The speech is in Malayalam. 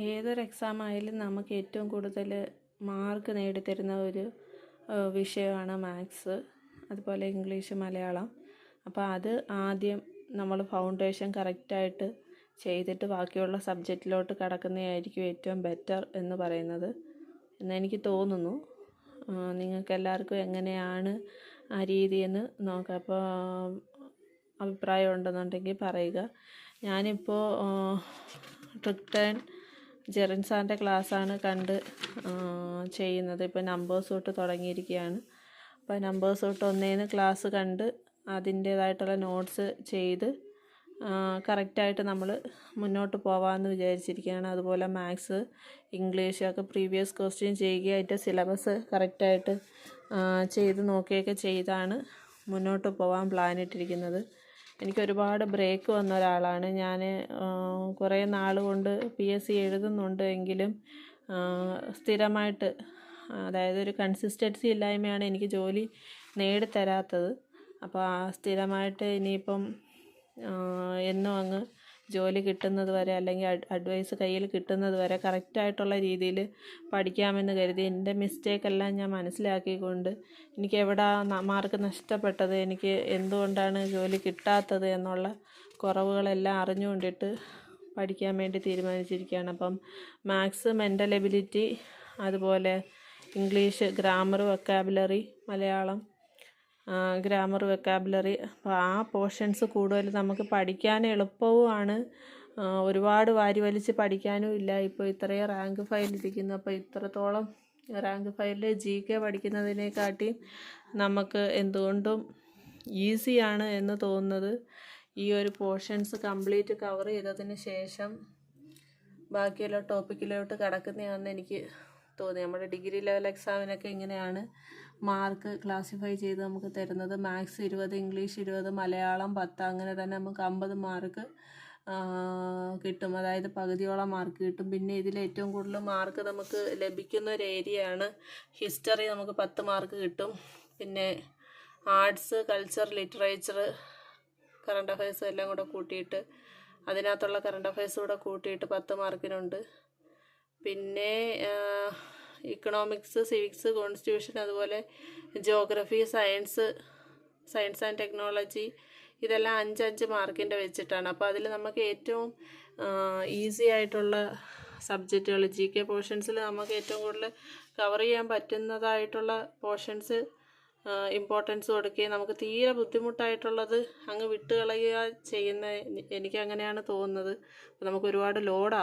ഏതൊരു എക്സാം ആയാലും നമുക്ക് ഏറ്റവും കൂടുതൽ മാർക്ക് നേടിത്തരുന്ന ഒരു വിഷയമാണ് മാത്സ്, അതുപോലെ ഇംഗ്ലീഷ്, മലയാളം. അപ്പോൾ അത് ആദ്യം നമ്മൾ ഫൗണ്ടേഷൻ കറക്റ്റായിട്ട് ചെയ്തിട്ട് ബാക്കിയുള്ള സബ്ജക്റ്റിലോട്ട് കടക്കുന്നതായിരിക്കും ഏറ്റവും ബെറ്റർ എന്ന് പറയുന്നത് എന്നെനിക്ക് തോന്നുന്നു. നിങ്ങൾക്ക് എല്ലാവർക്കും എങ്ങനെയാണ് ആ രീതിയെന്ന് നോക്കാം. അപ്പോൾ അഭിപ്രായം ഉണ്ടെന്നുണ്ടെങ്കിൽ പറയുക. ഞാനിപ്പോൾ ട്രിക്ടൺ ജെറിൻ സാറിൻ്റെ ക്ലാസ്സാണ് കണ്ട് ചെയ്യുന്നത്. ഇപ്പോൾ നമ്പേഴ്സ് തൊട്ട് തുടങ്ങിയിരിക്കുകയാണ്. അപ്പോൾ നമ്പേഴ്സ് തൊട്ട് ഒന്നേന്ന് ക്ലാസ് കണ്ട് അതിൻ്റേതായിട്ടുള്ള നോട്ട്സ് ചെയ്ത് കറക്റ്റായിട്ട് നമ്മൾ മുന്നോട്ട് പോകാമെന്ന് വിചാരിച്ചിരിക്കുകയാണ്. അതുപോലെ മാത്സ്, ഇംഗ്ലീഷ് ഒക്കെ പ്രീവിയസ് ക്വസ്റ്റ്യൻ ചെയ്യുക, അതിൻ്റെ സിലബസ് കറക്റ്റായിട്ട് ചെയ്ത് നോക്കുകയൊക്കെ ചെയ്താണ് മുന്നോട്ട് പോകാൻ പ്ലാനിട്ടിരിക്കുന്നത്. എനിക്ക് ഒരുപാട് ബ്രേക്ക് വന്ന ഒരാളാണ് ഞാൻ. കുറേ നാൾ കൊണ്ട് PSC എഴുതുന്നുണ്ട് എങ്കിലും സ്ഥിരമായിട്ട്, അതായത് ഒരു കൺസിസ്റ്റൻസി ഇല്ലായ്മയാണ് എനിക്ക് ജോലി നേടിത്തരാത്തത്. അപ്പോൾ സ്ഥിരമായിട്ട് ഇനിയിപ്പം എന്നും അങ്ങ് ജോലി കിട്ടുന്നത് വരെ, അല്ലെങ്കിൽ അഡ്വൈസ് കയ്യിൽ കിട്ടുന്നത് വരെ കറക്റ്റായിട്ടുള്ള രീതിയിൽ പഠിക്കാമെന്ന് കരുതി എൻ്റെ മിസ്റ്റേക്കെല്ലാം ഞാൻ മനസ്സിലാക്കിക്കൊണ്ട് എനിക്ക് എവിടെ മാർക്ക് നഷ്ടപ്പെട്ടത്, എനിക്ക് എന്തുകൊണ്ടാണ് ജോലി കിട്ടാത്തത് എന്നുള്ള കുറവുകളെല്ലാം അറിഞ്ഞുകൊണ്ടിട്ട് പഠിക്കാൻ വേണ്ടി തീരുമാനിച്ചിരിക്കുകയാണ്. അപ്പം മാത്സ്, മെൻ്റൽ എബിലിറ്റി, അതുപോലെ English, grammar, vocabulary, Malayalam grammar, vocabulary. അപ്പോൾ ആ പോർഷൻസ് കൂടുതൽ നമുക്ക് പഠിക്കാൻ എളുപ്പവുമാണ്. ഒരുപാട് വാരി വലിച്ച് പഠിക്കാനും ഇല്ല. ഇപ്പോൾ ഇത്രയും റാങ്ക് ഫയലിരിക്കുന്നു. അപ്പോൾ ഇത്രത്തോളം റാങ്ക് ഫയലിൽ GK പഠിക്കുന്നതിനെക്കാട്ടി നമുക്ക് എന്തുകൊണ്ടും ഈസിയാണ് എന്ന് തോന്നുന്നത് ഈ ഒരു പോർഷൻസ് കംപ്ലീറ്റ് കവർ ചെയ്തതിന് ശേഷം ബാക്കിയുള്ള ടോപ്പിക്കിലോട്ട് കടക്കുന്നതാണെന്ന് എനിക്ക് തോന്നി. നമ്മുടെ ഡിഗ്രി ലെവൽ എക്സാമിനൊക്കെ ഇങ്ങനെയാണ് മാർക്ക് ക്ലാസിഫൈ ചെയ്ത് നമുക്ക് തരുന്നത്. മാത്സ് 20, ഇംഗ്ലീഷ് 20, മലയാളം 10, അങ്ങനെ തന്നെ നമുക്ക് 50 മാർക്ക് കിട്ടും. അതായത് പകുതിയോളം മാർക്ക് കിട്ടും. പിന്നെ ഇതിൽ ഏറ്റവും കൂടുതൽ മാർക്ക് നമുക്ക് ലഭിക്കുന്ന ഒരു ഏരിയയാണ് ഹിസ്റ്ററി. നമുക്ക് 10 മാർക്ക് കിട്ടും. പിന്നെ arts, culture, literature, current affairs എല്ലാം കൂടെ കൂട്ടിയിട്ട്, അതിനകത്തുള്ള കറണ്ട് അഫയേഴ്സ് കൂടെ കൂട്ടിയിട്ട് 10 മാർക്കിനുണ്ട്. പിന്നെ ഇക്കണോമിക്സ്, സിവിക്സ്, കോൺസ്റ്റിറ്റ്യൂഷൻ, അതുപോലെ ജോഗ്രഫി, സയൻസ് ആൻഡ് ടെക്നോളജി, ഇതെല്ലാം 5 മാർക്കിൻ്റെ വെച്ചിട്ടാണ്. അപ്പോൾ അതിൽ നമുക്ക് ഏറ്റവും ഈസി ആയിട്ടുള്ള സബ്ജക്റ്റുകൾ, GK പോർഷൻസിൽ നമുക്ക് ഏറ്റവും കൂടുതൽ കവർ ചെയ്യാൻ പറ്റുന്നതായിട്ടുള്ള പോർഷൻസ് ഇമ്പോർട്ടൻസ് കൊടുക്കുകയും നമുക്ക് തീരെ ബുദ്ധിമുട്ടായിട്ടുള്ളത് അങ്ങ് വിട്ടുകളയുക ചെയ്യുന്ന, എനിക്ക് അങ്ങനെയാണ് തോന്നുന്നത്. അപ്പോൾ നമുക്ക് ഒരുപാട് ലോഡ്